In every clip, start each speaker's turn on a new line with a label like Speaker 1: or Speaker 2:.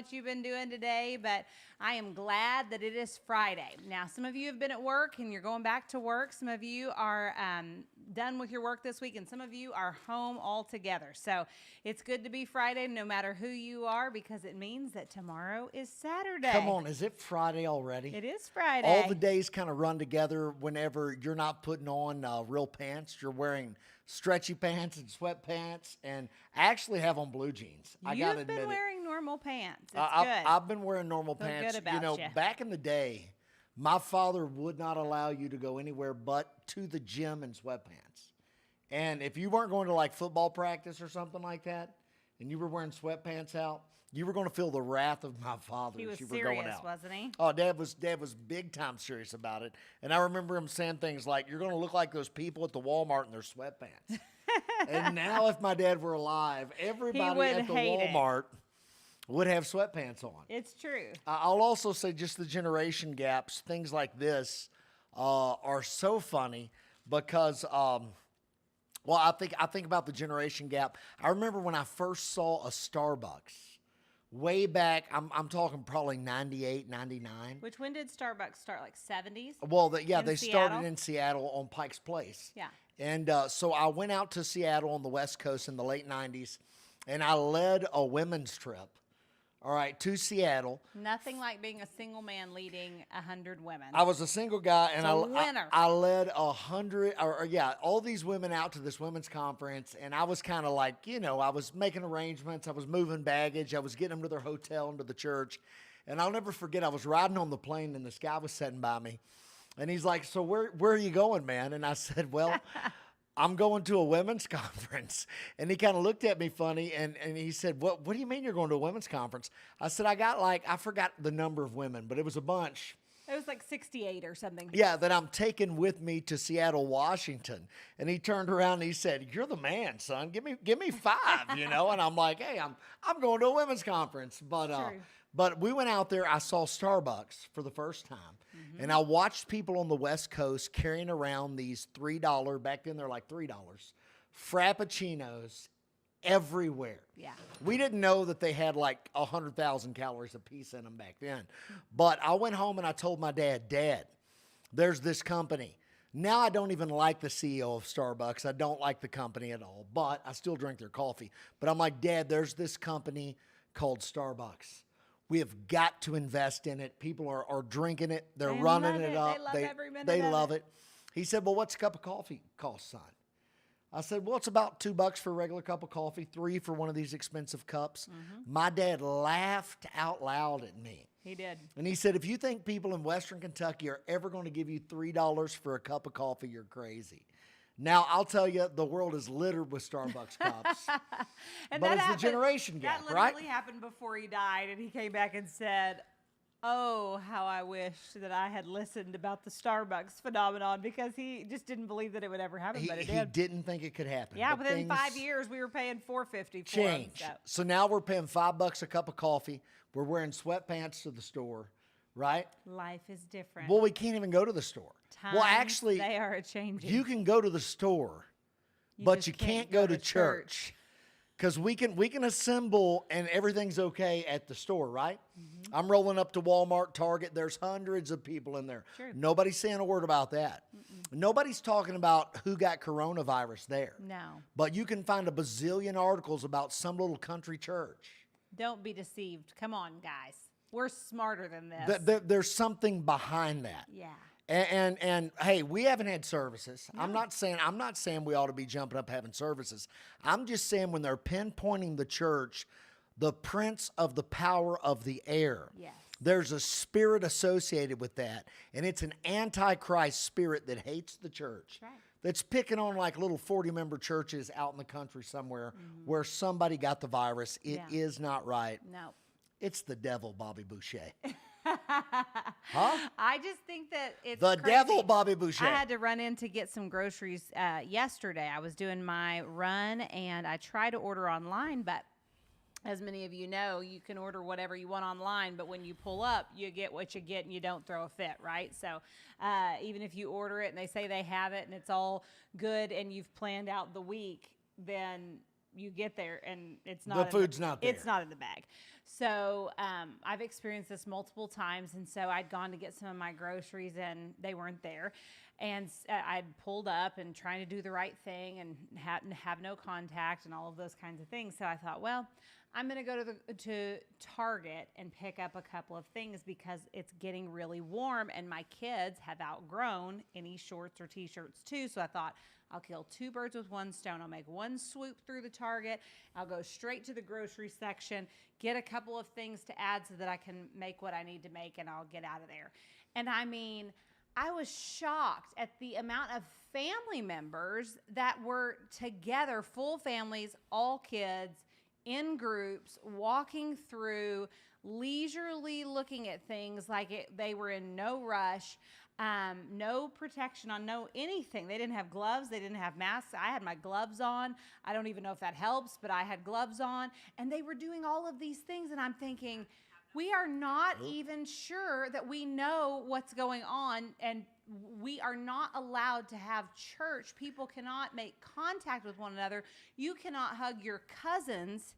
Speaker 1: what you've been doing today, but I am glad that it is Friday. Now, some of you have been at work and you're going back to work. Some of you are done with your work this week, and some of you are home altogether. So it's good to be Friday no matter who you are, because it means that tomorrow is Saturday.
Speaker 2: Come on, is it Friday already?
Speaker 1: It is Friday.
Speaker 2: All the days kind of run together whenever you're not putting on real pants. You're wearing stretchy pants and sweatpants, and I actually have on blue jeans. I gotta
Speaker 1: You've been
Speaker 2: admit
Speaker 1: wearing normal pants. It's
Speaker 2: good.
Speaker 1: good.
Speaker 2: I've been wearing normal
Speaker 1: Feel
Speaker 2: pants.
Speaker 1: good about you.
Speaker 2: Back in the day, my father would not allow you to go anywhere but to the gym in sweatpants. And if you weren't going to like football practice or something like that, and you were wearing sweatpants out, you were going to feel the wrath of my father.
Speaker 1: He was
Speaker 2: as you were going
Speaker 1: serious,
Speaker 2: out.
Speaker 1: wasn't he?
Speaker 2: Oh, Dad was big time serious about it. And I remember him saying things like, "You're going to look like those people at the Walmart in their sweatpants." And now, if my dad were alive, everybody at the Walmart would have sweatpants on.
Speaker 1: It's true.
Speaker 2: I'll also say just the generation gaps, things like this are so funny because, I think about the generation gap. I remember when I first saw a Starbucks way back, I'm talking probably 98, 99.
Speaker 1: Which, when did Starbucks start? Like 70s?
Speaker 2: Well, they
Speaker 1: Seattle?
Speaker 2: started in Seattle on Pike's Place.
Speaker 1: Yeah.
Speaker 2: And so I went out to Seattle on the West Coast in the late 90s, and I led a women's trip, all right, to Seattle.
Speaker 1: Nothing like being a single man leading 100 women.
Speaker 2: I was a single guy, and
Speaker 1: I
Speaker 2: led 100, all these women out to this women's conference, and I was kind of like, I was making arrangements, I was moving baggage, I was getting them to their hotel and to the church, and I'll never forget, I was riding on the plane, and this guy was sitting by me, and he's like, "So where are you going, man?" And I said, "Well, I'm going to a women's conference." And he kind of looked at me funny, and he said, what do you mean you're going to a women's conference? I said, I forgot the number of women, but it was a bunch.
Speaker 1: It was like 68 or something.
Speaker 2: Yeah, that I'm taking with me to Seattle, Washington. And he turned around and he said, "You're the man, son. Give me 5, And I'm like, "Hey, I'm going to a women's conference." But we went out there. I saw Starbucks for the first time. Mm-hmm. And I watched people on the West Coast carrying around these $3, back then they're like $3, Frappuccinos everywhere.
Speaker 1: Yeah.
Speaker 2: We didn't know that they had like 100,000 calories a piece in them back then. But I went home and I told my dad, "Dad, there's this company." Now I don't even like the CEO of Starbucks. I don't like the company at all, but I still drink their coffee. But I'm like, "Dad, there's this company called Starbucks. We have got to invest in it. People are drinking it. They're running it up.
Speaker 1: They love every minute
Speaker 2: They
Speaker 1: of
Speaker 2: love it." He said, "Well, what's a cup of coffee cost, son?" I said, "Well, it's about $2 for a regular cup of coffee, $3 for one of these expensive cups." Mm-hmm. My dad laughed out loud at me.
Speaker 1: He did.
Speaker 2: And he said, "If you think people in Western Kentucky are ever going to give you $3 for a cup of coffee, you're crazy." Now, I'll tell you, the world is littered with Starbucks cups. But it's the generation gap, right?
Speaker 1: That literally happened before he died, and he came back and said, "Oh, how I wish that I had listened about the Starbucks phenomenon," because he just didn't believe that it would ever happen, but it did.
Speaker 2: He didn't think it could happen.
Speaker 1: Yeah, within 5 years, we were paying $4.50 for
Speaker 2: change.
Speaker 1: them.
Speaker 2: So now we're paying $5 a cup of coffee. We're wearing sweatpants to the store, right?
Speaker 1: Life is different.
Speaker 2: Well, we can't even go to the store. Well, actually,
Speaker 1: they are a-changing.
Speaker 2: You can go to the store, but you can't go to church. Because we can assemble and everything's okay at the store, right? Mm-hmm. I'm rolling up to Walmart, Target. There's hundreds of people in there.
Speaker 1: Sure.
Speaker 2: Nobody's saying a word about that. Mm-mm. Nobody's talking about who got coronavirus there.
Speaker 1: No.
Speaker 2: But you can find a bazillion articles about some little country church.
Speaker 1: Don't be deceived. Come on, guys. We're smarter than this.
Speaker 2: There's something behind that.
Speaker 1: Yeah.
Speaker 2: And hey, we haven't had services.
Speaker 1: No.
Speaker 2: I'm not saying we ought to be jumping up having services. I'm just saying when they're pinpointing the church, the prince of the power of the air.
Speaker 1: Yes.
Speaker 2: There's a spirit associated with that, and it's an antichrist spirit that hates the church.
Speaker 1: That's right.
Speaker 2: That's picking on like little 40-member churches out in the country somewhere where somebody got the virus. It is not right.
Speaker 1: No.
Speaker 2: It's the devil, Bobby Boucher. Huh?
Speaker 1: I just think that it's
Speaker 2: the
Speaker 1: crazy.
Speaker 2: devil, Bobby Boucher.
Speaker 1: I had to run in to get some groceries yesterday. I was doing my run, and I try to order online, but as many of you know, you can order whatever you want online, but when you pull up, you get what you get and you don't throw a fit, right? So even if you order it and they say they have it and it's all good and you've planned out the week, then you get there and it's
Speaker 2: The
Speaker 1: not
Speaker 2: food's not there.
Speaker 1: It's not in the bag. So I've experienced this multiple times, and so I'd gone to get some of my groceries and they weren't there, and I'd pulled up and trying to do the right thing and have no contact and all of those kinds of things. So I thought, well, I'm going to go to Target and pick up a couple of things because it's getting really warm and my kids have outgrown any shorts or t-shirts too. So I thought, I'll kill two birds with one stone. I'll make one swoop through the Target. I'll go straight to the grocery section, get a couple of things to add so that I can make what I need to make, and I'll get out of there. And I mean, I was shocked at the amount of family members that were together, full families, all kids, in groups, walking through, leisurely looking at things like they were in no rush. No protection on no anything. They didn't have gloves. They didn't have masks. I had my gloves on. I don't even know if that helps, but I had gloves on. And they were doing all of these things. And I'm thinking, we are not even sure that we know what's going on. And we are not allowed to have church. People cannot make contact with one another. You cannot hug your cousins,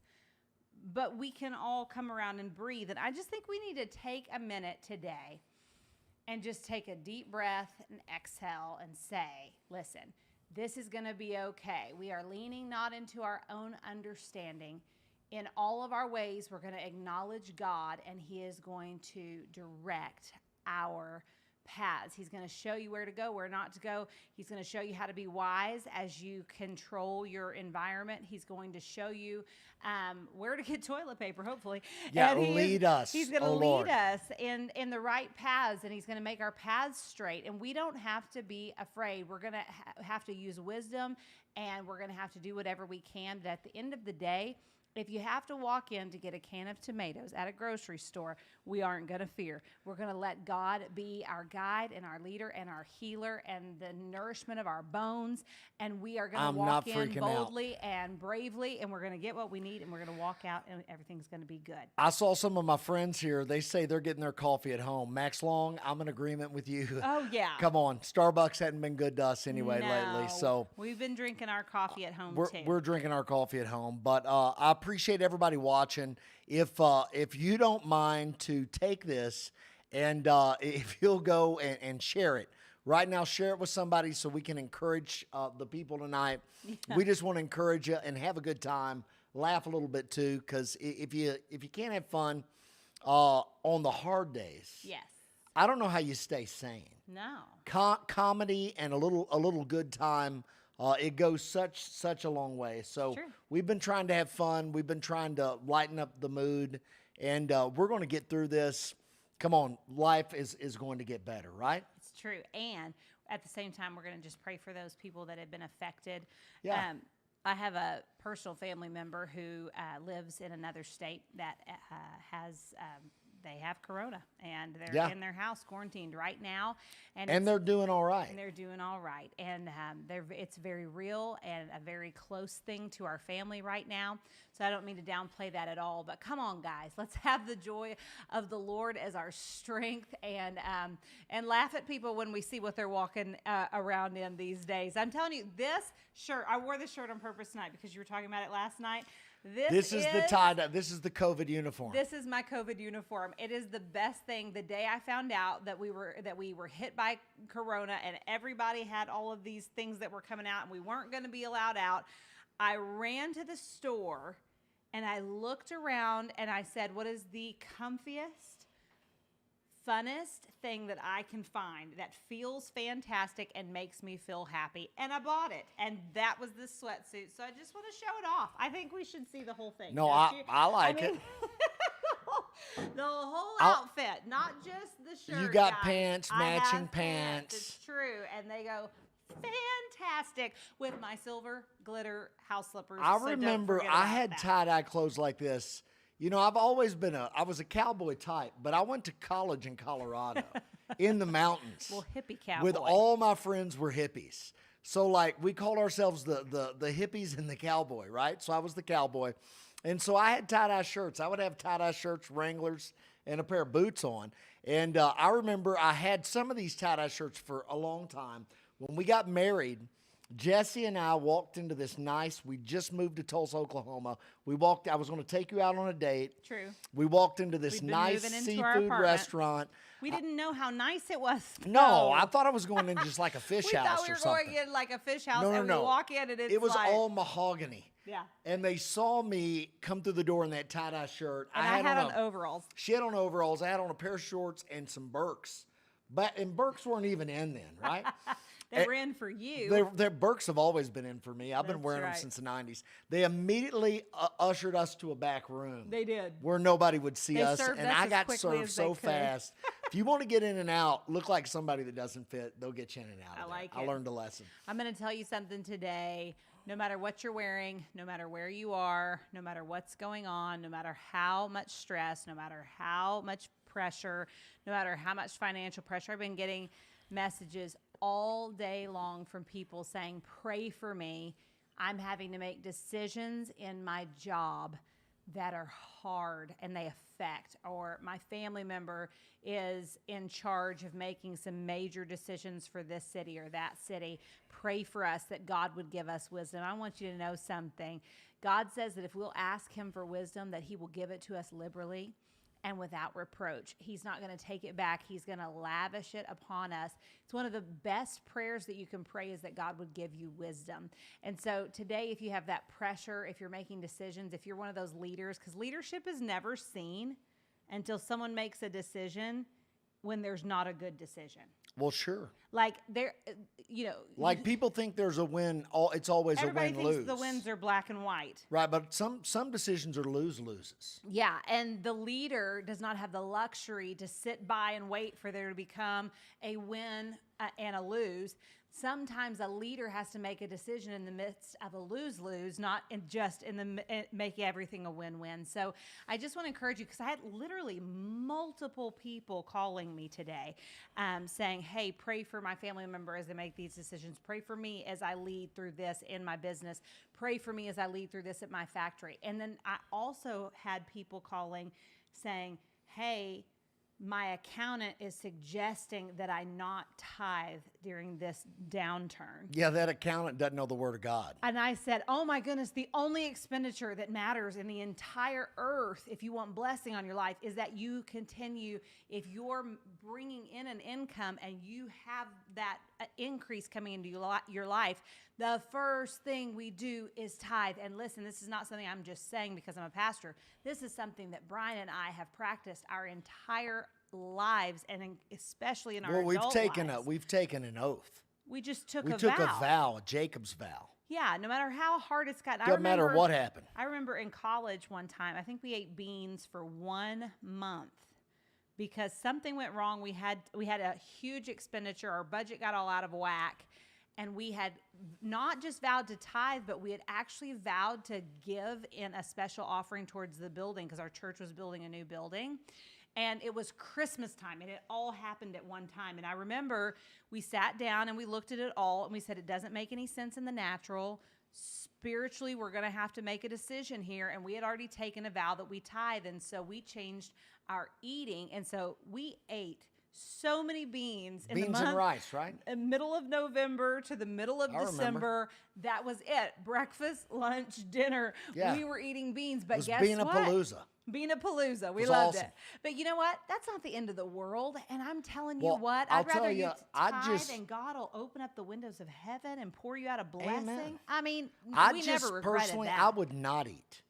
Speaker 1: but we can all come around and breathe. And I just think we need to take a minute today and just take a deep breath and exhale and say, listen, this is going to be okay. We are leaning not into our own understanding. In all of our ways, we're going to acknowledge God, and he is going to direct our paths. He's going to show you where to go, where not to go. He's going to show you how to be wise as you control your environment. He's going to show you where to get toilet paper, hopefully.
Speaker 2: Yeah,
Speaker 1: and
Speaker 2: lead us.
Speaker 1: He's going to lead
Speaker 2: Lord.
Speaker 1: us in the right paths, and he's going to make our paths straight. And we don't have to be afraid. We're going to have to use wisdom, and we're going to have to do whatever we can. But at the end of the day, if you have to walk in to get a can of tomatoes at a grocery store, we aren't going to fear. We're going to let God be our guide and our leader and our healer and the nourishment of our bones. And we are going to walk in boldly and bravely, and we're going to get what we need, and we're going to walk out, and everything's going to be good.
Speaker 2: I saw some of my friends here. They say they're getting their coffee at home. Max Long, I'm in agreement with you.
Speaker 1: Oh, yeah.
Speaker 2: Come on. Starbucks hadn't been good to us anyway lately. So
Speaker 1: we've been drinking our coffee at home, too.
Speaker 2: We're drinking our coffee at home. But I appreciate everybody watching. If you don't mind to take this and if you'll go and share it right now, share it with somebody so we can encourage the people tonight. Yeah. We just want to encourage you and have a good time, laugh a little bit too, because if you can't have fun on the hard days,
Speaker 1: yes,
Speaker 2: I don't know how you stay sane.
Speaker 1: No,
Speaker 2: comedy and a little good time. It goes such a long way. So we've been trying to have fun. We've been trying to lighten up the mood, and we're going to get through this. Come on, life is going to get better, right?
Speaker 1: It's true. And at the same time, we're going to just pray for those people that have been affected.
Speaker 2: Yeah.
Speaker 1: I have a personal family member who lives in another state that has they have corona, and they're in their house quarantined right now. And
Speaker 2: they're doing all right.
Speaker 1: And they're doing all right. And it's very real and a very close thing to our family right now. So I don't mean to downplay that at all. But come on, guys. Let's have the joy of the Lord as our strength, and laugh at people when we see what they're walking around in these days. I'm telling you, this shirt, I wore this shirt on purpose tonight because you were talking about it last night. This is the tie-dye.
Speaker 2: This is the COVID uniform.
Speaker 1: This is my COVID uniform. It is the best thing. The day I found out that we were hit by corona and everybody had all of these things that were coming out and we weren't going to be allowed out, I ran to the store and I looked around and I said, what is the comfiest, funnest thing that I can find that feels fantastic and makes me feel happy? And I bought it, and that was this sweatsuit. So I just want to show it off. I think we should see the whole thing.
Speaker 2: No, I like it.
Speaker 1: The whole outfit, not just the shirt.
Speaker 2: You got
Speaker 1: guys.
Speaker 2: pants, matching pants.
Speaker 1: It's true, and they go fantastic with my silver glitter house slippers.
Speaker 2: I remember I had tie-dye clothes like this. You know, I've always been I was a cowboy type, but I went to college in Colorado in the mountains.
Speaker 1: Well, hippie cowboy.
Speaker 2: With all my friends were hippies. So like we called ourselves the hippies and the cowboy, right? So I was the cowboy. And so I had tie-dye shirts. I would have tie-dye shirts, Wranglers, and a pair of boots on. And I remember I had some of these tie-dye shirts for a long time. When we got married, Jessi and I walked into this we just moved to Tulsa, Oklahoma. I was going to take you out on a date.
Speaker 1: True.
Speaker 2: We walked into this
Speaker 1: We'd been
Speaker 2: nice
Speaker 1: moving into our
Speaker 2: seafood
Speaker 1: apartment.
Speaker 2: restaurant.
Speaker 1: We didn't know how nice it was.
Speaker 2: No, I thought I was going in just like a fish
Speaker 1: we
Speaker 2: house
Speaker 1: thought we
Speaker 2: or
Speaker 1: were
Speaker 2: something.
Speaker 1: going in like a fish house,
Speaker 2: No,
Speaker 1: and we walk in, and it's
Speaker 2: it was
Speaker 1: like,
Speaker 2: all mahogany.
Speaker 1: Yeah.
Speaker 2: And they saw me come through the door in that tie-dye shirt.
Speaker 1: And I had on overalls.
Speaker 2: She had on overalls. I had on a pair of shorts and some Birks. And Birks weren't even in then, right?
Speaker 1: They were in for you.
Speaker 2: Their Birks have always been in for me. I've been
Speaker 1: That's
Speaker 2: wearing them
Speaker 1: right.
Speaker 2: since the 90s. They immediately ushered us to a back room.
Speaker 1: They did.
Speaker 2: Where nobody would see
Speaker 1: They
Speaker 2: us.
Speaker 1: served
Speaker 2: And
Speaker 1: us
Speaker 2: I
Speaker 1: as
Speaker 2: got
Speaker 1: quickly
Speaker 2: served
Speaker 1: as they
Speaker 2: so
Speaker 1: could.
Speaker 2: fast. If you want to get in and out, look like somebody that doesn't fit, they'll get you in and out.
Speaker 1: I
Speaker 2: of
Speaker 1: like
Speaker 2: there.
Speaker 1: it.
Speaker 2: I learned a lesson.
Speaker 1: I'm going to tell you something today. No matter what you're wearing, no matter where you are, no matter what's going on, no matter how much stress, no matter how much pressure, no matter how much financial pressure, I've been getting messages all day long from people saying, pray for me. I'm having to make decisions in my job that are hard and they affect, or my family member is in charge of making some major decisions for this city or that city. Pray for us that God would give us wisdom. I want you to know something. God says that if we'll ask him for wisdom, that he will give it to us liberally and without reproach. He's not going to take it back. He's going to lavish it upon us. It's one of the best prayers that you can pray, is that God would give you wisdom. And so today, if you have that pressure, if you're making decisions, if you're one of those leaders, because leadership is never seen until someone makes a decision when there's not a good decision.
Speaker 2: Well, sure.
Speaker 1: Like there, you know,
Speaker 2: Like people think there's a win. It's always a
Speaker 1: everybody
Speaker 2: win-lose.
Speaker 1: thinks the wins are black and white.
Speaker 2: Right, but some decisions are loses.
Speaker 1: Yeah, and the leader does not have the luxury to sit by and wait for there to become a win and a lose. Sometimes a leader has to make a decision in the midst of a lose-lose, not just make everything a win-win. So I just want to encourage you, because I had literally multiple people calling me today saying, hey, pray for my family member as they make these decisions. Pray for me as I lead through this in my business. Pray for me as I lead through this at my factory. And then I also had people calling saying, hey, my accountant is suggesting that I not tithe during this downturn.
Speaker 2: Yeah, that accountant doesn't know the word of God.
Speaker 1: And I said, oh my goodness, the only expenditure that matters in the entire earth, if you want blessing on your life, is that you continue, if you're bringing in an income and you have that increase coming into your life, the first thing we do is tithe. And listen, this is not something I'm just saying because I'm a pastor. This is something that Brian and I have practiced our entire lives, and especially in our adult lives.
Speaker 2: We've taken an oath.
Speaker 1: We just took
Speaker 2: We
Speaker 1: a
Speaker 2: took
Speaker 1: vow.
Speaker 2: a vow, a Jacob's vow.
Speaker 1: Yeah, no matter how hard it's gotten.
Speaker 2: Doesn't matter what happened.
Speaker 1: I remember in college one time, I think we ate beans for 1 month because something went wrong. We had a huge expenditure. Our budget got all out of whack. And we had not just vowed to tithe, but we had actually vowed to give in a special offering towards the building, because our church was building a new building. And it was Christmas time, and it all happened at one time. And I remember we sat down and we looked at it all, and we said, it doesn't make any sense in the natural. Spiritually, we're going to have to make a decision here. And we had already taken a vow that we tithe. And so we changed our eating. And so we ate so many beans in the month,
Speaker 2: and rice, right?
Speaker 1: Middle of November to the middle of December. That was it. Breakfast, lunch, dinner.
Speaker 2: Yeah.
Speaker 1: We were eating beans. But
Speaker 2: It was
Speaker 1: guess
Speaker 2: being
Speaker 1: what?
Speaker 2: a palooza.
Speaker 1: Being a palooza. We
Speaker 2: was
Speaker 1: loved
Speaker 2: awesome.
Speaker 1: it. But you know what? That's not the end of the world. And I'm telling you
Speaker 2: Well,
Speaker 1: what,
Speaker 2: I'll
Speaker 1: I'd rather
Speaker 2: tell
Speaker 1: you
Speaker 2: you,
Speaker 1: tithe and God will open up the windows of heaven and pour you out a blessing.
Speaker 2: Amen.
Speaker 1: I mean,
Speaker 2: I
Speaker 1: we
Speaker 2: just
Speaker 1: never regretted
Speaker 2: personally,
Speaker 1: that.
Speaker 2: I would not eat.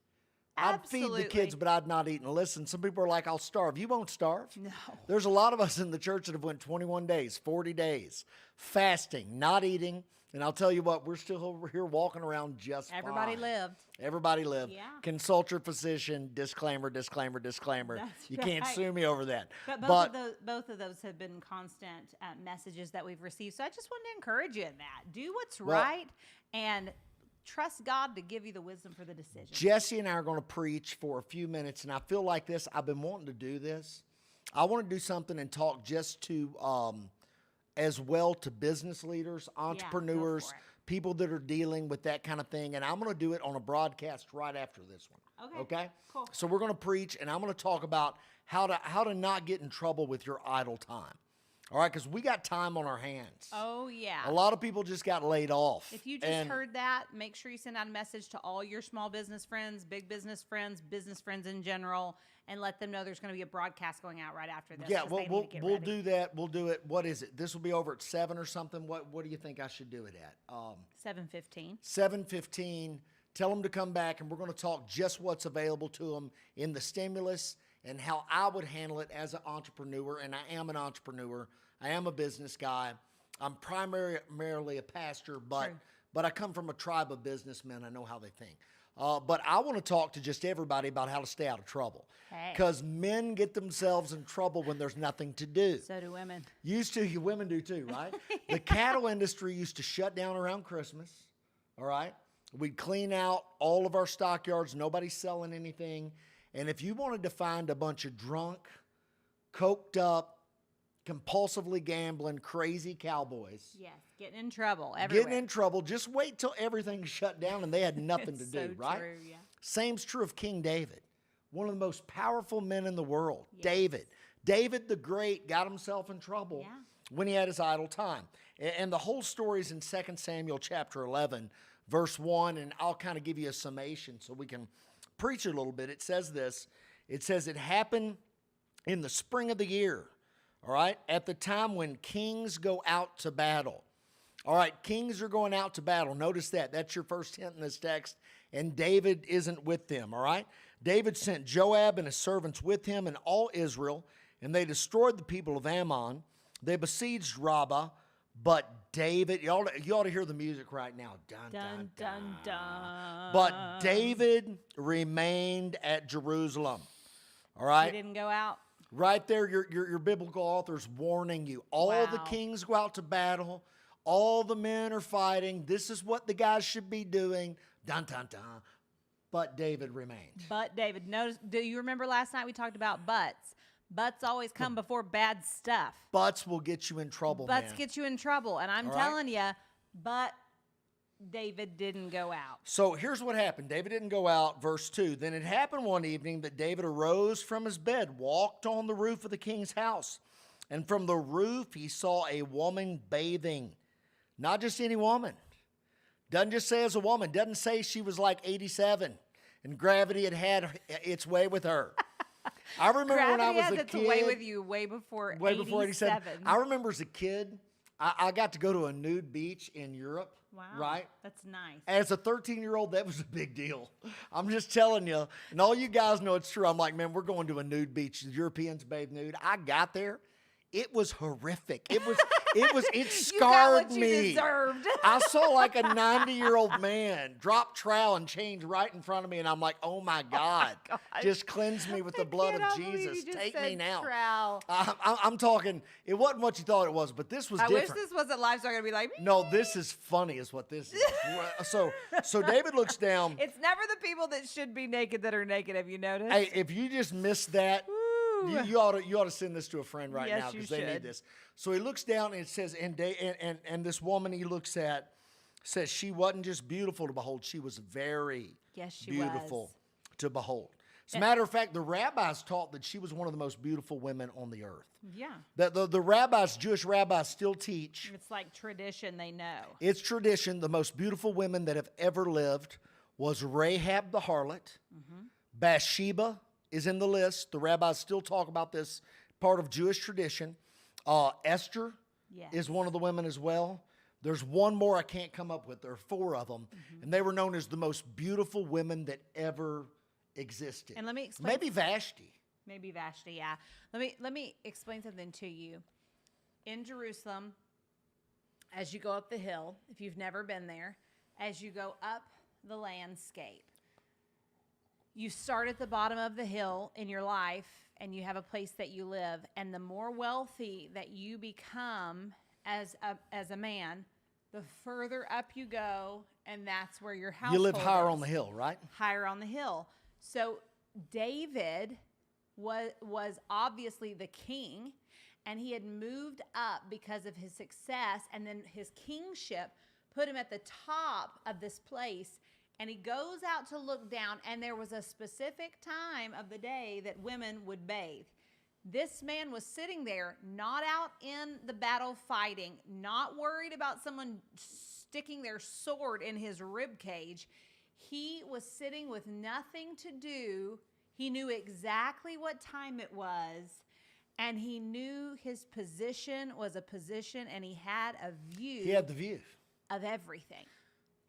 Speaker 2: I'd feed the kids,
Speaker 1: Absolutely.
Speaker 2: but I'd not eat. And listen, some people are like, I'll starve. You won't starve.
Speaker 1: No.
Speaker 2: There's a lot of us in the church that have went 21 days, 40 days, fasting, not eating. And I'll tell you what, we're still over here walking around just
Speaker 1: Everybody
Speaker 2: fine.
Speaker 1: lived.
Speaker 2: Everybody lived.
Speaker 1: Yeah.
Speaker 2: Consult your physician. Disclaimer, disclaimer, disclaimer.
Speaker 1: That's
Speaker 2: You can't
Speaker 1: right.
Speaker 2: sue me over that.
Speaker 1: But both of those have been constant messages that we've received. So I just wanted to encourage you in that. Do what's right and trust God to give you the wisdom for the decision.
Speaker 2: Jessi and I are going to preach for a few minutes, and I feel like this. I've been wanting to do this. I want to do something and talk just to, as well, to business leaders, entrepreneurs,
Speaker 1: go for it.
Speaker 2: people that are dealing with that kind of thing. And I'm going to do it on a broadcast right after this one.
Speaker 1: Okay, cool.
Speaker 2: So we're going to preach, and I'm going to talk about how to not get in trouble with your idle time. All right, because we got time on our hands.
Speaker 1: Oh, yeah.
Speaker 2: A lot of people just got laid off.
Speaker 1: If you just heard that, make sure you send out a message to all your small business friends, big business friends in general, and let them know there's going to be a broadcast going out right after this.
Speaker 2: Yeah, we'll do that. We'll do it. What is it? This will be over at 7 or something. What do you think I should do it at?
Speaker 1: 7:15.
Speaker 2: 7:15. Tell them to come back, and we're going to talk just what's available to them in the stimulus and how I would handle it as an entrepreneur. And I am an entrepreneur. I am a business guy. I'm primarily a pastor, but I come from a tribe of businessmen. I know how they think. But I want to talk to just everybody about how to stay out of trouble. Because men get themselves in trouble when there's nothing to do.
Speaker 1: So do women.
Speaker 2: Women do too, right? The cattle industry used to shut down around Christmas, all right? We'd clean out all of our stockyards. Nobody's selling anything. And if you wanted to find a bunch of drunk, coked up, compulsively gambling, crazy cowboys.
Speaker 1: Yes, getting in trouble everywhere.
Speaker 2: Getting in trouble. Just wait till everything's shut down and they had nothing to do, right?
Speaker 1: True, yeah.
Speaker 2: Same's true of King David, one of the most powerful men in the world.
Speaker 1: Yes.
Speaker 2: David the Great got himself in trouble when he had his idle time. And the whole story is in 2 Samuel chapter 11, verse 1, and I'll kind of give you a summation so we can preach a little bit. It says this. It says it happened in the spring of the year, all right, at the time when kings go out to battle. All right, kings are going out to battle. Notice that. That's your first hint in this text. And David isn't with them, all right? David sent Joab and his servants with him and all Israel, and they destroyed the people of Ammon. They besieged Rabbah, but David, you ought to hear the music right now. Dun, dun, dun, dun. But David remained at Jerusalem, all right?
Speaker 1: He didn't go out.
Speaker 2: Right there, your biblical author's warning you. All the kings go out to battle. All the men are fighting. This is what the guys should be doing. Dun, dun, dun. But David remained.
Speaker 1: But David. Notice, do you remember last night we talked about butts? Butts always come before bad stuff.
Speaker 2: Butts will get you in trouble,
Speaker 1: Butts get you in trouble. And I'm telling you, but David didn't go out.
Speaker 2: So here's what happened. David didn't go out. Verse 2. Then it happened one evening that David arose from his bed, walked on the roof of the king's house. And from the roof he saw a woman bathing. Not just any woman. Doesn't just say as a woman. Doesn't say she was like 87 and gravity had its way with her. I remember
Speaker 1: gravity
Speaker 2: when I was
Speaker 1: has
Speaker 2: a
Speaker 1: its
Speaker 2: kid.
Speaker 1: way with you way before 87.
Speaker 2: I remember as a kid, I got to go to a nude beach in Europe.
Speaker 1: Wow.
Speaker 2: Right?
Speaker 1: That's nice.
Speaker 2: As a 13-year-old, that was a big deal. I'm just telling you. And all you guys know it's true. I'm like, man, we're going to a nude beach. The Europeans bathe nude. I got there. It was horrific. It scarred
Speaker 1: you got what
Speaker 2: me.
Speaker 1: You deserved.
Speaker 2: I saw like a 90-year-old man drop trowel and change right in front of me, and I'm like, oh my God. Just cleanse me with the blood of Jesus. Take me now.
Speaker 1: Trowel.
Speaker 2: I'm talking, it wasn't what you thought it was, but this was different.
Speaker 1: I wish this wasn't live, so I'm going to be like,
Speaker 2: no, this is funny is what this is. So David looks down.
Speaker 1: It's never the people that should be naked that are naked. Have you noticed?
Speaker 2: Hey, if you just missed that, you ought to send this to a friend right now because they need this. So he looks down and it says, and this woman he looks at says she wasn't just beautiful to behold, she was very beautiful to behold. As a matter of fact, the rabbis taught that she was one of the most beautiful women on the earth.
Speaker 1: Yeah.
Speaker 2: The rabbis, Jewish rabbis, still teach.
Speaker 1: It's like tradition, they know.
Speaker 2: It's tradition. The most beautiful women that have ever lived was Rahab the harlot, Bathsheba is in the list. The rabbis still talk about this part of Jewish tradition. Esther is one of the women as well. There's one more I can't come up with. There are 4 of them. And they were known as the most beautiful women that ever existed.
Speaker 1: And let me explain.
Speaker 2: Maybe Vashti.
Speaker 1: Maybe Vashti, yeah. Let me explain something to you. In Jerusalem, as you go up the hill, if you've never been there, as you go up the landscape, you start at the bottom of the hill in your life and you have a place that you live. And the more wealthy that you become as a man, the further up you go, and that's where your household
Speaker 2: You live higher
Speaker 1: is.
Speaker 2: on the hill, right?
Speaker 1: Higher on the hill. So David was obviously the king, and he had moved up because of his success, and then his kingship put him at the top of this place. And he goes out to look down, and there was a specific time of the day that women would bathe. This man was sitting there, not out in the battle fighting, not worried about someone sticking their sword in his rib cage. He was sitting with nothing to do. He knew exactly what time it was, and he knew his position was a position, and he had a view.
Speaker 2: He had the view
Speaker 1: of everything.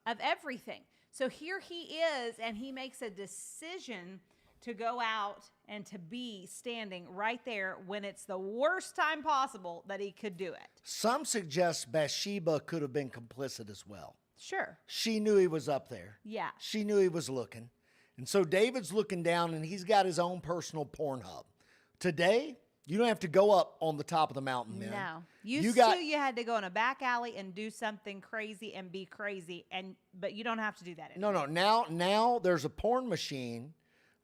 Speaker 1: Of everything. So here he is, and he makes a decision to go out and to be standing right there when it's the worst time possible that he could do it.
Speaker 2: Some suggest Bathsheba could have been complicit as well.
Speaker 1: Sure.
Speaker 2: She knew he was up there.
Speaker 1: Yeah.
Speaker 2: She knew he was looking. And so David's looking down, and he's got his own personal porn hub. Today, you don't have to go up on the top of the mountain, man.
Speaker 1: No. You had to go in a back alley and do something crazy and be crazy, but you don't have to do that anymore.
Speaker 2: No. Now there's a porn machine.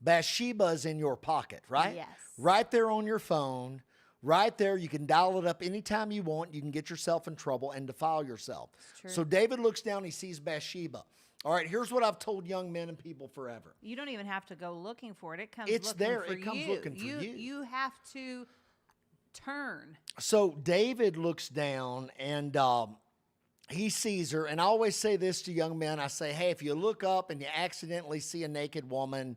Speaker 2: Bathsheba is in your pocket, right?
Speaker 1: Yes.
Speaker 2: Right there on your phone. Right there, you can dial it up anytime you want. You can get yourself in trouble and defile yourself.
Speaker 1: True.
Speaker 2: So David looks down, he sees Bathsheba. All right, here's what I've told young men and people forever.
Speaker 1: You don't even have to go looking for it. It comes
Speaker 2: It's
Speaker 1: looking
Speaker 2: there.
Speaker 1: for
Speaker 2: It comes
Speaker 1: you.
Speaker 2: looking for you.
Speaker 1: You have to turn.
Speaker 2: So David looks down, and he sees her. And I always say this to young men. I say, hey, if you look up and you accidentally see a naked woman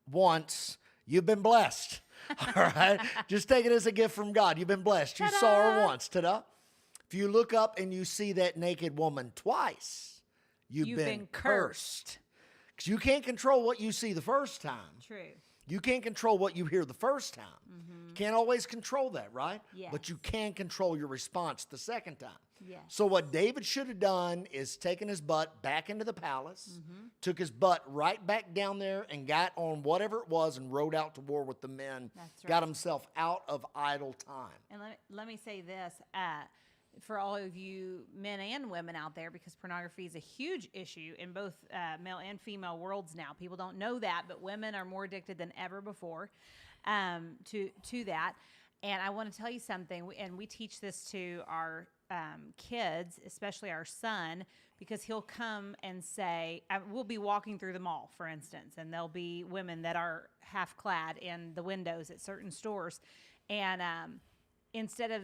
Speaker 2: once, you've been blessed. All right? Just take it as a gift from God. You've been blessed. You saw her once. Ta-da. If you look up and you see that naked woman twice, you've been cursed. Because you can't control what you see the first time.
Speaker 1: True.
Speaker 2: You can't control what you hear the first time. You can't always control that, right?
Speaker 1: Yes.
Speaker 2: But you can control your response the second time.
Speaker 1: Yes.
Speaker 2: So what David should have done is taken his butt back into the palace, took his butt right back down there and got on whatever it was and rode out to war with the men.
Speaker 1: That's
Speaker 2: Got
Speaker 1: right.
Speaker 2: himself out of idle time.
Speaker 1: And let me say this, for all of you men and women out there, because pornography is a huge issue in both male and female worlds now. People don't know that, but women are more addicted than ever before to that. And I want to tell you something, and we teach this to our kids, especially our son, because he'll come and say, we'll be walking through the mall, for instance, and there'll be women that are half clad in the windows at certain stores. And instead of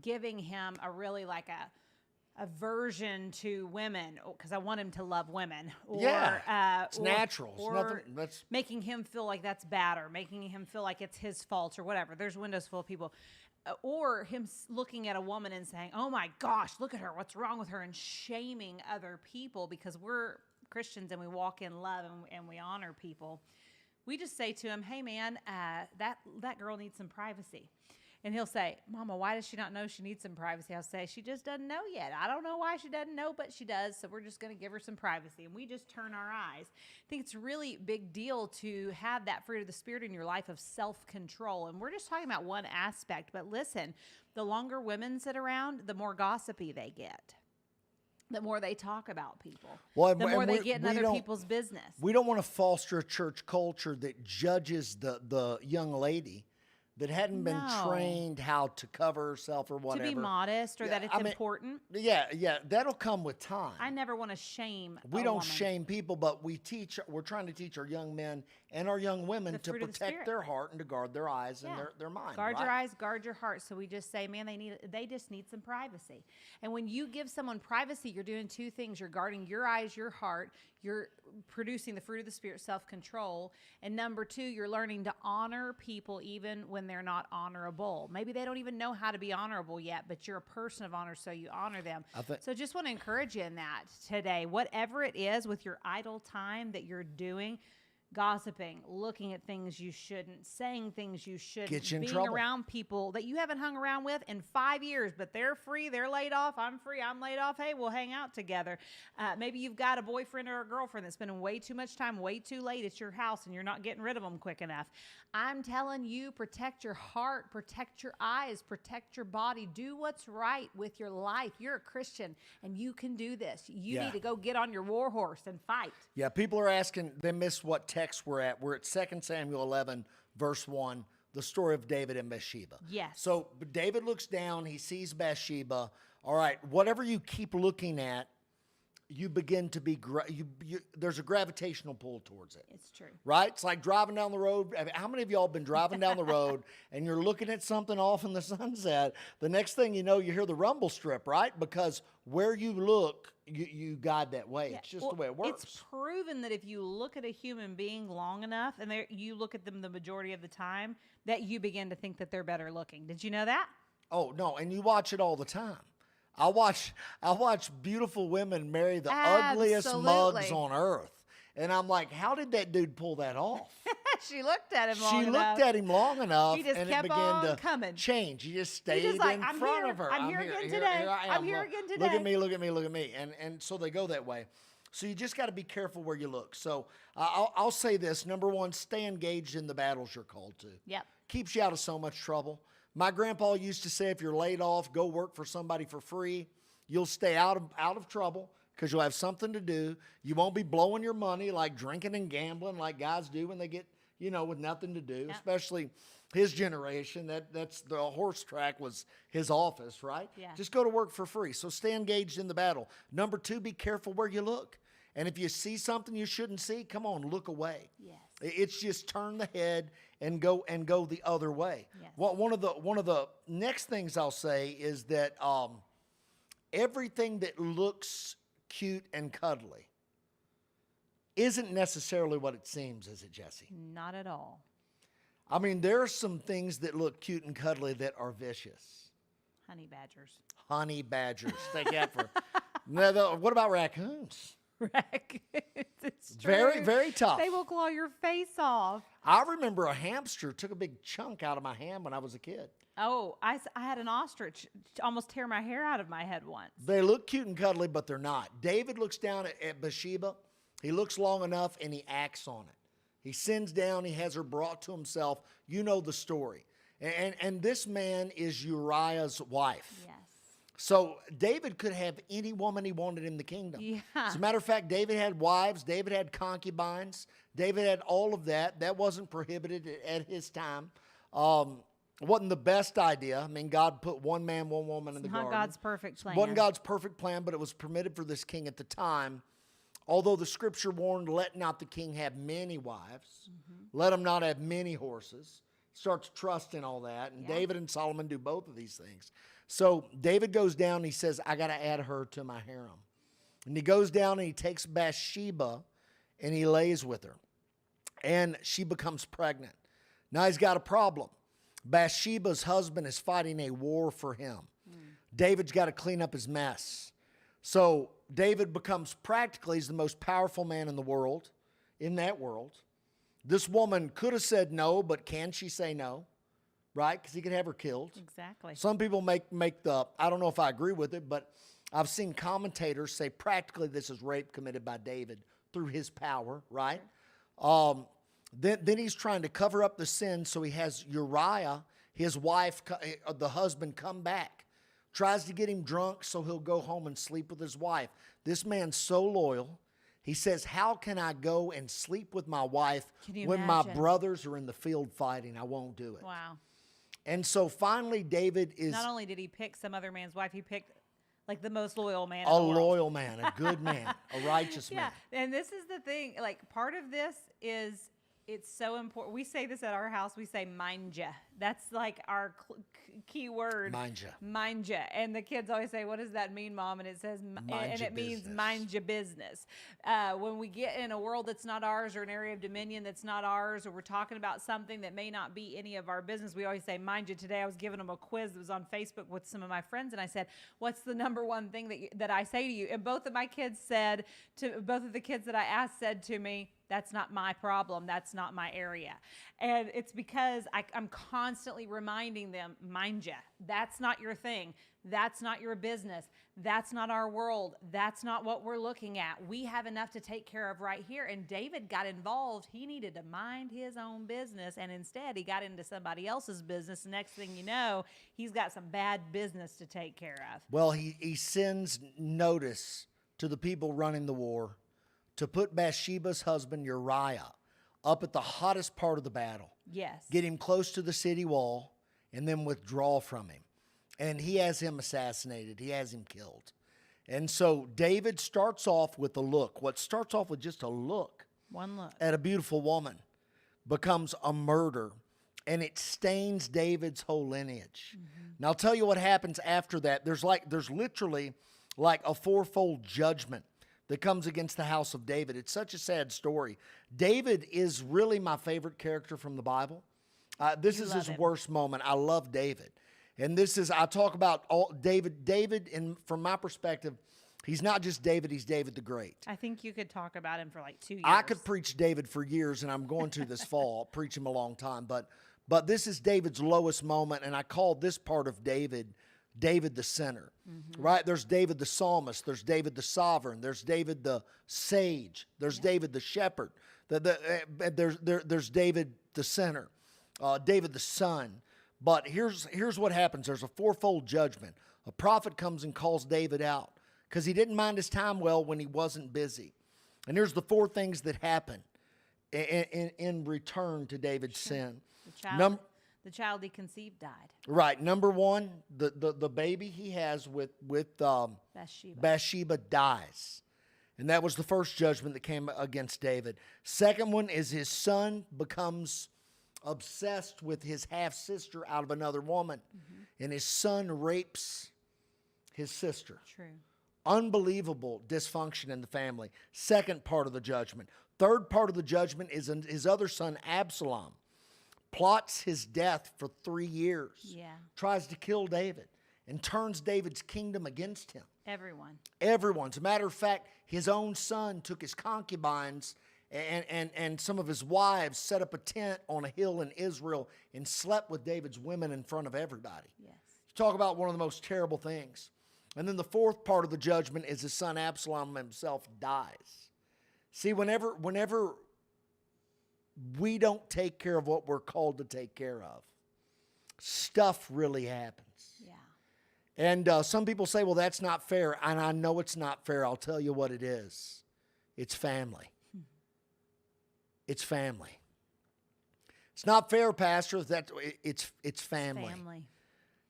Speaker 1: giving him a really like a aversion to women, because I want him to love women, or
Speaker 2: it's natural. It's
Speaker 1: or
Speaker 2: nothing, that's
Speaker 1: making him feel like that's bad, or making him feel like it's his fault, or whatever. There's windows full of people. Or him looking at a woman and saying, oh my gosh, look at her, what's wrong with her, and shaming other people because we're Christians and we walk in love and we honor people. We just say to him, hey man, that girl needs some privacy. And he'll say, Mama, why does she not know she needs some privacy? I'll say, she just doesn't know yet. I don't know why she doesn't know, but she does. So we're just going to give her some privacy. And we just turn our eyes. I think it's a really big deal to have that fruit of the Spirit in your life of self-control. And we're just talking about one aspect. But listen, the longer women sit around, the more gossipy they get. The more they talk about people.
Speaker 2: Well,
Speaker 1: the more they get in other people's business.
Speaker 2: We don't want to foster a church culture that judges the young lady that hadn't been trained how to cover herself or whatever.
Speaker 1: To be modest, or that it's important.
Speaker 2: Yeah, that'll come with time.
Speaker 1: I never want to shame
Speaker 2: We
Speaker 1: a
Speaker 2: don't
Speaker 1: woman.
Speaker 2: shame people, but we're trying to teach our young men and our young women to
Speaker 1: fruit of the
Speaker 2: protect
Speaker 1: Spirit.
Speaker 2: their heart and to guard their eyes and their mind.
Speaker 1: Guard
Speaker 2: right?
Speaker 1: your eyes, guard your heart. So we just say, man, they just need some privacy. And when you give someone privacy, you're doing two things. You're guarding your eyes, your heart. You're producing the fruit of the Spirit, self-control. And number two, you're learning to honor people even when they're not honorable. Maybe they don't even know how to be honorable yet, but you're a person of honor, so you honor them. So just want to encourage you in that today. Whatever it is with your idle time that you're doing, gossiping, looking at things you shouldn't, saying things you shouldn't,
Speaker 2: Get you in
Speaker 1: being
Speaker 2: trouble.
Speaker 1: around people that you haven't hung around with in 5 years, but they're free, they're laid off, I'm free, I'm laid off, hey, we'll hang out together. Maybe you've got a boyfriend or a girlfriend that's spending way too much time, way too late at your house, and you're not getting rid of them quick enough. I'm telling you, protect your heart, protect your eyes, protect your body, do what's right with your life. You're a Christian, and you can do this. You need to go get on your war horse and fight.
Speaker 2: Yeah, people are asking, they miss what text we're at. We're at 2 Samuel 11, verse 1, the story of David and Bathsheba.
Speaker 1: Yes.
Speaker 2: So David looks down, he sees Bathsheba. All right, whatever you keep looking at, you begin to be, there's a gravitational pull towards it.
Speaker 1: It's true.
Speaker 2: Right? It's like driving down the road. I mean, how many of y'all been driving down the road and you're looking at something off in the sunset? The next thing you know, you hear the rumble strip, right? Because where you look, you guide that way.
Speaker 1: Yeah.
Speaker 2: It's just the way it works.
Speaker 1: It's proven that if you look at a human being long enough, and you look at them the majority of the time, that you begin to think that they're better looking. Did you know that?
Speaker 2: Oh, no. And you watch it all the time. I watch beautiful women marry the ugliest mugs on earth. And I'm like, how did that dude pull that off?
Speaker 1: She looked at him long enough.
Speaker 2: She looked at him long enough,
Speaker 1: He just
Speaker 2: and
Speaker 1: kept
Speaker 2: it began
Speaker 1: on
Speaker 2: to
Speaker 1: coming.
Speaker 2: change. He just stayed
Speaker 1: He's just like,
Speaker 2: in
Speaker 1: I'm
Speaker 2: front
Speaker 1: here.
Speaker 2: of her.
Speaker 1: I'm here again today.
Speaker 2: Here I am.
Speaker 1: I'm here again today.
Speaker 2: Look at me, look at me, look at me. And so they go that way. So you just got to be careful where you look. So I'll say this. Number one, stay engaged in the battles you're called to.
Speaker 1: Yep.
Speaker 2: Keeps you out of so much trouble. My grandpa used to say, if you're laid off, go work for somebody for free. You'll stay out of trouble because you'll have something to do. You won't be blowing your money like drinking and gambling like guys do when they get, with nothing to do, especially his generation. That's the horse track was his office, right?
Speaker 1: Yeah.
Speaker 2: Just go to work for free. So stay engaged in the battle. Number two, be careful where you look. And if you see something you shouldn't see, come on, look away.
Speaker 1: Yes.
Speaker 2: It's just turn the head and go the other way.
Speaker 1: Yes.
Speaker 2: One of the next things I'll say is that everything that looks cute and cuddly isn't necessarily what it seems, is it, Jessi?
Speaker 1: Not at all.
Speaker 2: I mean, there are some things that look cute and cuddly that are vicious.
Speaker 1: Honey badgers.
Speaker 2: Honey badgers. Take that for. No, what about raccoons?
Speaker 1: It's true.
Speaker 2: Very, very tough.
Speaker 1: They will claw your face off.
Speaker 2: I remember a hamster took a big chunk out of my hand when I was a kid.
Speaker 1: Oh, I had an ostrich almost tear my hair out of my head once.
Speaker 2: They look cute and cuddly, but they're not. David looks down at Bathsheba. He looks long enough, and he acts on it. He sends down. He has her brought to himself. You know the story. And this man is Uriah's wife.
Speaker 1: Yes.
Speaker 2: So David could have any woman he wanted in the kingdom.
Speaker 1: Yeah.
Speaker 2: As a matter of fact, David had wives. David had concubines. David had all of that. That wasn't prohibited at his time. Wasn't the best idea. I mean, God put one man, one woman in the garden.
Speaker 1: Not God's perfect plan.
Speaker 2: Wasn't God's perfect plan, but it was permitted for this king at the time. Although the scripture warned, let not the king have many wives. Mm-hmm. Let him not have many horses. Starts trusting all that. And David and Solomon do both of these things. So David goes down and he says, I got to add her to my harem. And he goes down and he takes Bathsheba and he lays with her. And she becomes pregnant. Now he's got a problem. Bathsheba's husband is fighting a war for him. David's got to clean up his mess. So David becomes practically, he's the most powerful man in the world, in that world. This woman could have said no, but can she say no? Right? Because he could have her killed.
Speaker 1: Exactly.
Speaker 2: Some people make I don't know if I agree with it, but I've seen commentators say practically this is rape committed by David through his power, right? Then he's trying to cover up the sin, so he has Uriah, his wife, the husband, come back. Tries to get him drunk so he'll go home and sleep with his wife. This man's so loyal. He says, how can I go and sleep with my wife when my brothers are in the field fighting? I won't do it.
Speaker 1: Wow.
Speaker 2: And so finally David is...
Speaker 1: Not only did he pick some other man's wife, he picked like the most loyal man
Speaker 2: in the world. A loyal man, a good man, a righteous man.
Speaker 1: Yeah, and this is the thing. Like, part of this is... It's so important. We say this at our house. We say mind ya. That's like our key word.
Speaker 2: Mind ya.
Speaker 1: Mind ya. And the kids always say, what does that mean, Mom? And it says, means mind your business. When we get in a world that's not ours or an area of dominion that's not ours, or we're talking about something that may not be any of our business, we always say, mind you. Today I was giving them a quiz that was on Facebook with some of my friends, and I said, what's the number one thing that I say to you? And both of the kids that I asked said to me, that's not my problem. That's not my area. And it's because I'm constantly reminding them, mind ya, that's not your thing. That's not your business. That's not our world. That's not what we're looking at. We have enough to take care of right here. And David got involved. He needed to mind his own business. And instead, he got into somebody else's business. Next thing you know, he's got some bad business to take care of.
Speaker 2: Well, he sends notice to the people running the war to put Bathsheba's husband Uriah up at the hottest part of the battle.
Speaker 1: Yes.
Speaker 2: Get him close to the city wall and then withdraw from him. And he has him assassinated. He has him killed. And so David starts off with a look. What starts off with just a look
Speaker 1: One look.
Speaker 2: at a beautiful woman becomes a murder, and it stains David's whole lineage. Now, I'll tell you what happens after that. There's literally like a fourfold judgment that comes against the house of David. It's such a sad story. David is really my favorite character from the Bible. This is his worst moment. I love David. And I talk about David. David, and from my perspective, he's not just David, he's David the Great.
Speaker 1: I think you could talk about him for like 2 years.
Speaker 2: I could preach David for years, and I'm going to this fall, preach him a long time. But this is David's lowest moment, and I call this part of David the sinner, right? There's David the psalmist. There's David the sovereign. There's David the sage. There's David the shepherd. There's David the sinner, David the son. But here's what happens. There's a fourfold judgment. A prophet comes and calls David out because he didn't mind his time well when he wasn't busy. And here's the four things that happen in return to David's sin.
Speaker 1: The child he conceived died.
Speaker 2: Right. Number one, the baby he has with Bathsheba dies. And that was the first judgment that came against David. Second one is his son becomes obsessed with his half-sister out of another woman. And his son rapes his sister.
Speaker 1: True.
Speaker 2: Unbelievable dysfunction in the family. Second part of the judgment. Third part of the judgment is his other son, Absalom, plots his death for 3 years.
Speaker 1: Yeah.
Speaker 2: Tries to kill David and turns David's kingdom against him.
Speaker 1: Everyone.
Speaker 2: As a matter of fact, his own son took his concubines and some of his wives, set up a tent on a hill in Israel and slept with David's women in front of everybody.
Speaker 1: Yes.
Speaker 2: Talk about one of the most terrible things. And then the fourth part of the judgment is his son Absalom himself dies. See, whenever we don't take care of what we're called to take care of, stuff really happens.
Speaker 1: Yeah.
Speaker 2: And some people say, well, that's not fair. And I know it's not fair. I'll tell you what it is. It's family. It's family. It's not fair, Pastor, that it's family.
Speaker 1: Family.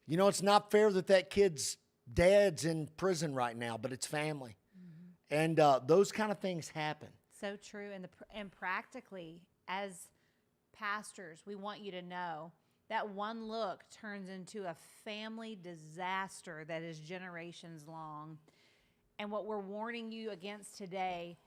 Speaker 2: You know, it's not fair that kid's dad's in prison right now, but it's family. And those kind of things happen.
Speaker 1: So true. And practically, as pastors, we want you to know that one look turns into a family disaster that is generations long. And what we're warning you against today,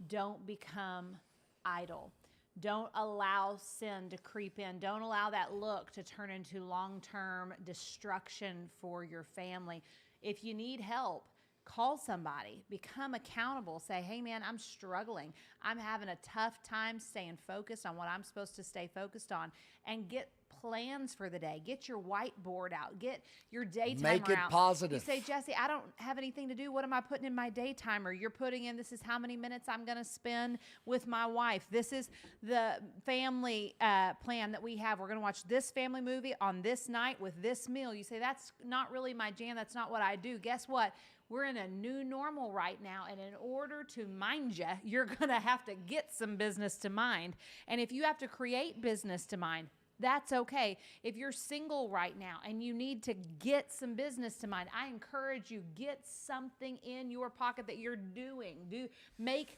Speaker 1: don't become idle. Don't allow sin to creep in. Don't allow that look to turn into long-term destruction for your family. If you need help, call somebody. Become accountable. Say, hey, man, I'm struggling. I'm having a tough time staying focused on what I'm supposed to stay focused on. And get plans for the day. Get your whiteboard out. Get your day timer out.
Speaker 2: Make it positive.
Speaker 1: You say, Jessi, I don't have anything to do. What am I putting in my day timer? You're putting in, this is how many minutes I'm going to spend with my wife. This is the family plan that we have. We're going to watch this family movie on this night with this meal. You say, that's not really my jam. That's not what I do. Guess what? We're in a new normal right now, and in order to mind you, you're going to have to get some business to mind. And if you have to create business to mind, that's okay. If you're single right now and you need to get some business to mind, I encourage you, get something in your pocket that you're doing. Make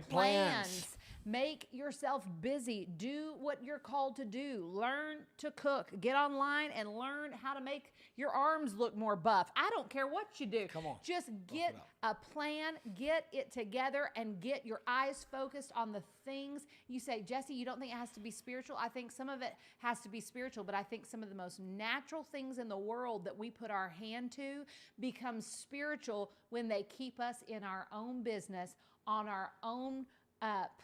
Speaker 1: plans. Make yourself busy. Do what you're called to do. Learn to cook. Get online and learn how to make your arms look more buff. I don't care what you do.
Speaker 2: Come on.
Speaker 1: Just get a plan, get it together, and get your eyes focused on the things. You say, Jessi, you don't think it has to be spiritual? I think some of it has to be spiritual, but I think some of the most natural things in the world that we put our hand to become spiritual when they keep us in our own business, on our own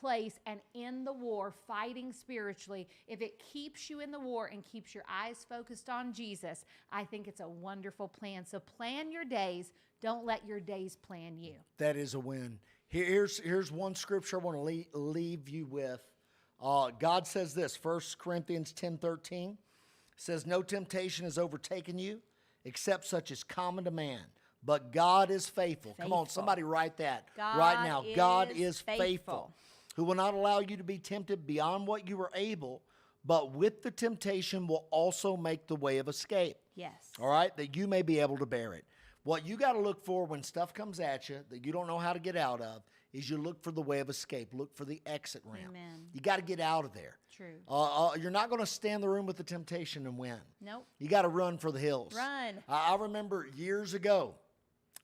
Speaker 1: place, and in the war, fighting spiritually. If it keeps you in the war and keeps your eyes focused on Jesus, I think it's a wonderful plan. So plan your days. Don't let your days plan you.
Speaker 2: That is a win. Here's one scripture I want to leave you with. God says this, 1 Corinthians 10:13 says, no temptation has overtaken you except such as common to man. But God is faithful. Come on, somebody write that right now. God is faithful, who will not allow you to be tempted beyond what you are able, but with the temptation will also make the way of escape.
Speaker 1: Yes.
Speaker 2: All right, that you may be able to bear it. What you got to look for when stuff comes at you that you don't know how to get out of is you look for the way of escape. Look for the exit ramp.
Speaker 1: Amen.
Speaker 2: You got to get out of there.
Speaker 1: True.
Speaker 2: You're not going to stay in the room with the temptation and win.
Speaker 1: Nope.
Speaker 2: You got to run for the hills.
Speaker 1: Run.
Speaker 2: I remember years ago,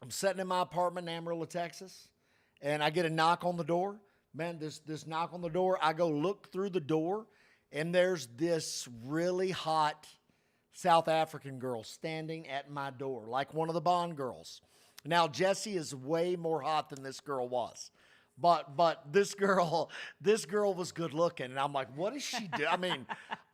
Speaker 2: I'm sitting in my apartment in Amarillo, Texas, and I get a knock on the door. Man, this knock on the door, I go look through the door, and there's this really hot South African girl standing at my door, like one of the Bond girls. Now, Jessi is way more hot than this girl was. But this girl was good looking. And I'm like, what is she doing? I mean,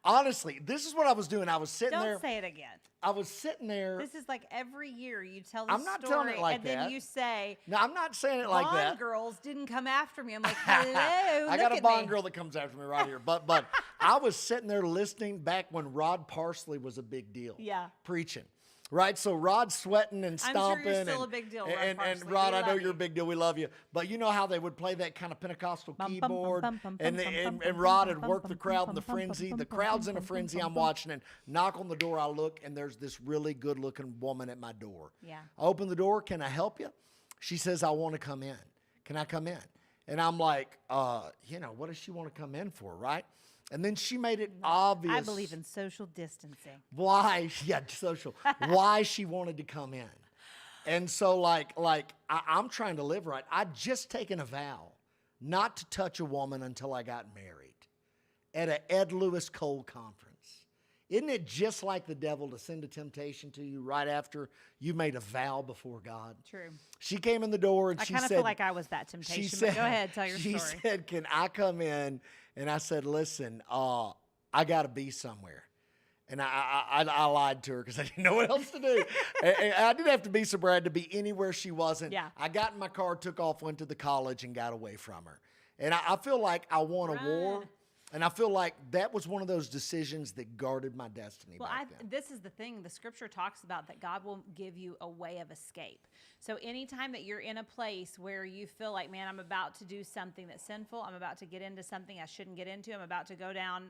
Speaker 2: honestly, this is what I was doing. I was sitting there.
Speaker 1: Don't say it again.
Speaker 2: I was sitting there.
Speaker 1: This is like every year you tell the
Speaker 2: I'm not
Speaker 1: story,
Speaker 2: telling it like
Speaker 1: and
Speaker 2: that.
Speaker 1: then you say,
Speaker 2: No, I'm not saying it like
Speaker 1: Bond
Speaker 2: that.
Speaker 1: girls didn't come after me. I'm like, hello,
Speaker 2: I got
Speaker 1: look
Speaker 2: a
Speaker 1: at
Speaker 2: Bond
Speaker 1: me.
Speaker 2: girl that comes after me right here. But I was sitting there listening back when Rod Parsley was a big deal.
Speaker 1: Yeah.
Speaker 2: Preaching. Right? So Rod's sweating and
Speaker 1: I'm
Speaker 2: stomping.
Speaker 1: sure you're still a big deal, Rod
Speaker 2: and
Speaker 1: Parsley.
Speaker 2: Rod,
Speaker 1: We
Speaker 2: I know
Speaker 1: love
Speaker 2: you're a
Speaker 1: you.
Speaker 2: big deal. We love you. But you know how they would play that kind of Pentecostal
Speaker 1: Bum, bum, bum,
Speaker 2: keyboard?
Speaker 1: bum, bum,
Speaker 2: And
Speaker 1: bum, bum,
Speaker 2: and
Speaker 1: bum,
Speaker 2: Rod
Speaker 1: bum,
Speaker 2: had worked
Speaker 1: bum,
Speaker 2: the
Speaker 1: bum,
Speaker 2: crowd in
Speaker 1: bum,
Speaker 2: the
Speaker 1: bum,
Speaker 2: frenzy.
Speaker 1: bum,
Speaker 2: The
Speaker 1: bum,
Speaker 2: crowd's
Speaker 1: bum,
Speaker 2: in a
Speaker 1: bum,
Speaker 2: frenzy.
Speaker 1: bum,
Speaker 2: I'm
Speaker 1: bum.
Speaker 2: watching and knock on the door. I look, and there's this really good-looking woman at my door.
Speaker 1: Yeah.
Speaker 2: I open the door. Can I help you? She says, I want to come in. Can I come in? And I'm like, what does she want to come in for, right? And then she made it obvious.
Speaker 1: I believe in social distancing.
Speaker 2: Why she wanted to come in. And so I'm trying to live right. I'd just taken a vow not to touch a woman until I got married at an Ed Lewis Cole conference. Isn't it just like the devil to send a temptation to you right after you made a vow before God?
Speaker 1: True.
Speaker 2: She came in the door and
Speaker 1: I
Speaker 2: she
Speaker 1: kind of
Speaker 2: said,
Speaker 1: feel like I was that temptation, but go ahead, tell your
Speaker 2: she
Speaker 1: story.
Speaker 2: said, can I come in? And I said, listen, I got to be somewhere. And I lied to her because I didn't know what else to do. and I didn't have to be somewhere. I had to be anywhere she wasn't.
Speaker 1: Yeah.
Speaker 2: I got in my car, took off, went to the college, and got away from her. And I feel like I won a war. And I feel like that was one of those decisions that guarded my destiny back then.
Speaker 1: This is the thing. The scripture talks about that God will give you a way of escape. So anytime that you're in a place where you feel like, man, I'm about to do something that's sinful, I'm about to get into something I shouldn't get into, I'm about to go down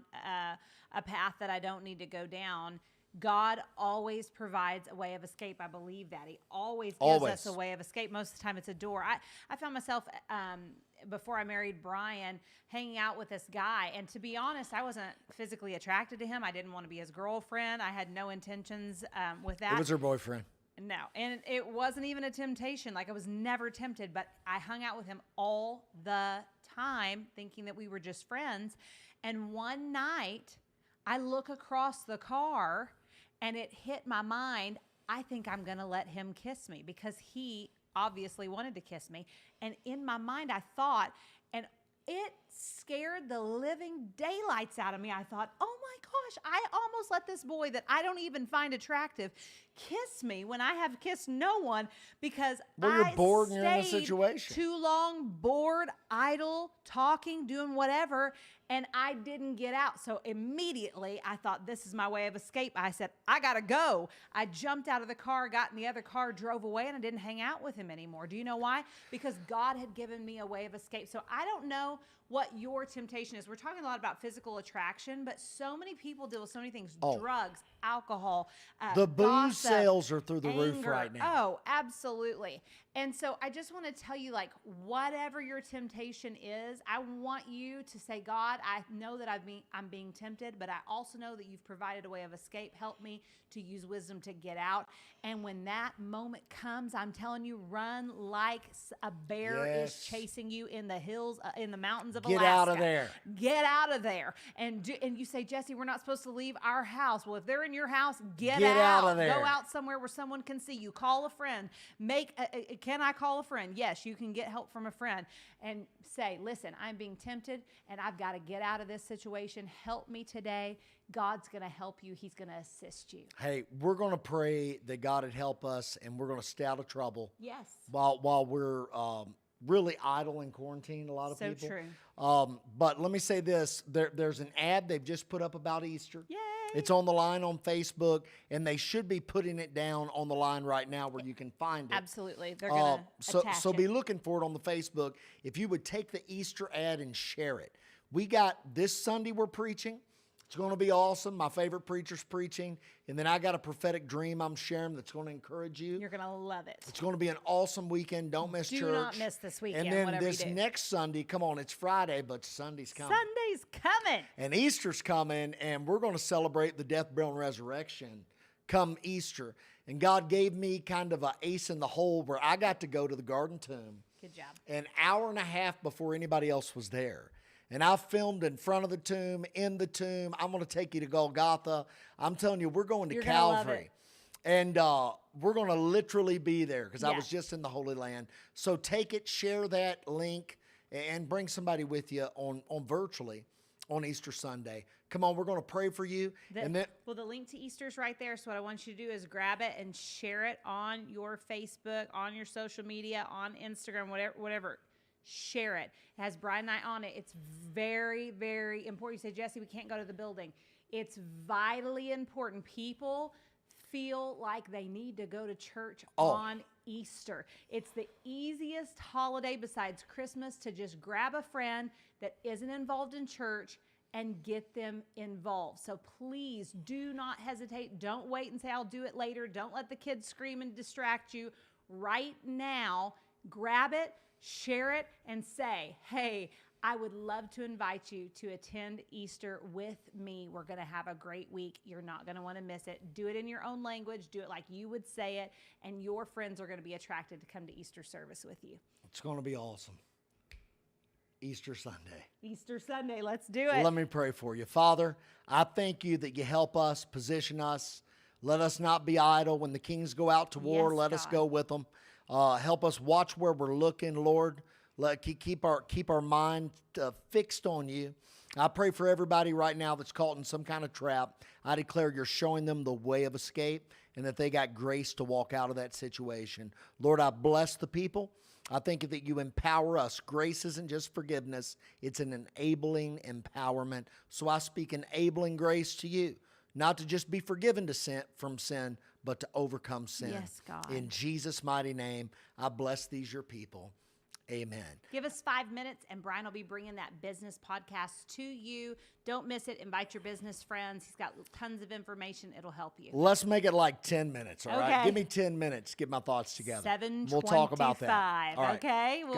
Speaker 1: a path that I don't need to go down, God always provides a way of escape. I believe that. He always gives us a way of escape. Most of the time it's a door. I found myself, before I married Brian, hanging out with this guy. And to be honest, I wasn't physically attracted to him. I didn't want to be his girlfriend. I had no intentions with that.
Speaker 2: It was her boyfriend.
Speaker 1: No, and it wasn't even a temptation. Like, I was never tempted, but I hung out with him all the time thinking that we were just friends. And one night, I look across the car and it hit my mind, I think I'm going to let him kiss me, because he obviously wanted to kiss me. And in my mind, I thought, and it scared the living daylights out of me. I thought, oh my gosh, I almost let this boy that I don't even find attractive kiss me when I have kissed no one, because
Speaker 2: You're
Speaker 1: I
Speaker 2: bored and you're in a
Speaker 1: stayed
Speaker 2: situation.
Speaker 1: too long, bored, idle, talking, doing whatever, and I didn't get out. So immediately I thought, this is my way of escape. I said, I gotta go. I jumped out of the car, got in the other car, drove away, and I didn't hang out with him anymore. Do you know why? Because God had given me a way of escape. So I don't know what your temptation is. We're talking a lot about physical attraction, but so many people deal with so many things: drugs, alcohol,
Speaker 2: the booze
Speaker 1: gossip,
Speaker 2: sales are through the roof
Speaker 1: anger.
Speaker 2: right now.
Speaker 1: Oh, absolutely. And so I just want to tell you, like, whatever your temptation is, I want you to say, God, I know that I'm being tempted, but I also know that you've provided a way of escape. Help me to use wisdom to get out. And when that moment comes, I'm telling you, run like a bear is chasing you in the hills, in the mountains of Alaska.
Speaker 2: Get out of there.
Speaker 1: Get out of there. And you say, Jessi, we're not supposed to leave our house. Well, if they're in your house, get
Speaker 2: out of there.
Speaker 1: Go out somewhere where someone can see you. Call a friend. Can I call a friend? Yes, you can get help from a friend. And say, listen, I'm being tempted and I've got to get out of this situation. Help me today. God's going to help you. He's going to assist you.
Speaker 2: Hey, we're going to pray that God would help us, and we're going to stay out of trouble.
Speaker 1: Yes.
Speaker 2: While we're really idle in quarantine, a lot of
Speaker 1: So
Speaker 2: people.
Speaker 1: true.
Speaker 2: But let me say this. There's an ad they've just put up about Easter.
Speaker 1: Yay.
Speaker 2: It's on the line on Facebook, and they should be putting it down on the line right now where you can find it.
Speaker 1: Absolutely. They're going to attach
Speaker 2: So
Speaker 1: it.
Speaker 2: be looking for it on the Facebook. If you would take the Easter ad and share it. We got this Sunday we're preaching. It's going to be awesome. My favorite preacher's preaching. And then I got a prophetic dream I'm sharing that's going to encourage you.
Speaker 1: You're going to love it.
Speaker 2: It's going to be an awesome weekend. Don't miss church.
Speaker 1: Do not miss this weekend.
Speaker 2: And then
Speaker 1: whatever
Speaker 2: this
Speaker 1: you do.
Speaker 2: next Sunday, come on, it's Friday, but Sunday's coming.
Speaker 1: Sunday's coming.
Speaker 2: And Easter's coming, and we're going to celebrate the death, burial, and resurrection come Easter. And God gave me kind of an ace in the hole where I got to go to the Garden Tomb.
Speaker 1: Good job.
Speaker 2: An hour and a half before anybody else was there. And I filmed in front of the tomb, in the tomb. I'm going to take you to Golgotha. I'm telling you, we're going to
Speaker 1: You're gonna love
Speaker 2: Calvary.
Speaker 1: it.
Speaker 2: And we're going to literally be there because I
Speaker 1: Yeah.
Speaker 2: was just in the Holy Land. So take it, share that link, and bring somebody with you on virtually on Easter Sunday. Come on, we're going to pray for you.
Speaker 1: Well, the link to Easter's right there. So what I want you to do is grab it and share it on your Facebook, on your social media, on Instagram, whatever. Share it. It has Brian and I on it. It's very, very important. You say, Jessi, we can't go to the building. It's vitally important. People feel like they need to go to church on Easter. It's the easiest holiday besides Christmas to just grab a friend that isn't involved in church and get them involved. So please do not hesitate. Don't wait and say, I'll do it later. Don't let the kids scream and distract you. Right now, grab it, share it, and say, hey, I would love to invite you to attend Easter with me. We're going to have a great week. You're not going to want to miss it. Do it in your own language. Do it like you would say it, and your friends are going to be attracted to come to Easter service with you.
Speaker 2: It's going to be awesome. Easter Sunday.
Speaker 1: Easter Sunday. Let's do it.
Speaker 2: Let me pray for you. Father, I thank you that you help us, position us. Let us not be idle. When the kings go out to war,
Speaker 1: Yes,
Speaker 2: let us
Speaker 1: God.
Speaker 2: go with them. Help us watch where we're looking, Lord. Keep our mind fixed on you. I pray for everybody right now that's caught in some kind of trap. I declare you're showing them the way of escape and that they got grace to walk out of that situation. Lord, I bless the people. I thank you that you empower us. Grace isn't just forgiveness. It's an enabling empowerment. So I speak enabling grace to you, not to just be forgiven from sin, but to overcome sin.
Speaker 1: Yes, God.
Speaker 2: In Jesus' mighty name, I bless these your people. Amen.
Speaker 1: Give us 5 minutes, and Brian will be bringing that business podcast to you. Don't miss it. Invite your business friends. He's got tons of information. It'll help you.
Speaker 2: Let's make it like 10 minutes, all right?
Speaker 1: Okay.
Speaker 2: Give me 10 minutes. Get my thoughts together.
Speaker 1: 7:25.
Speaker 2: We'll talk about that. All right.
Speaker 1: Okay? We'll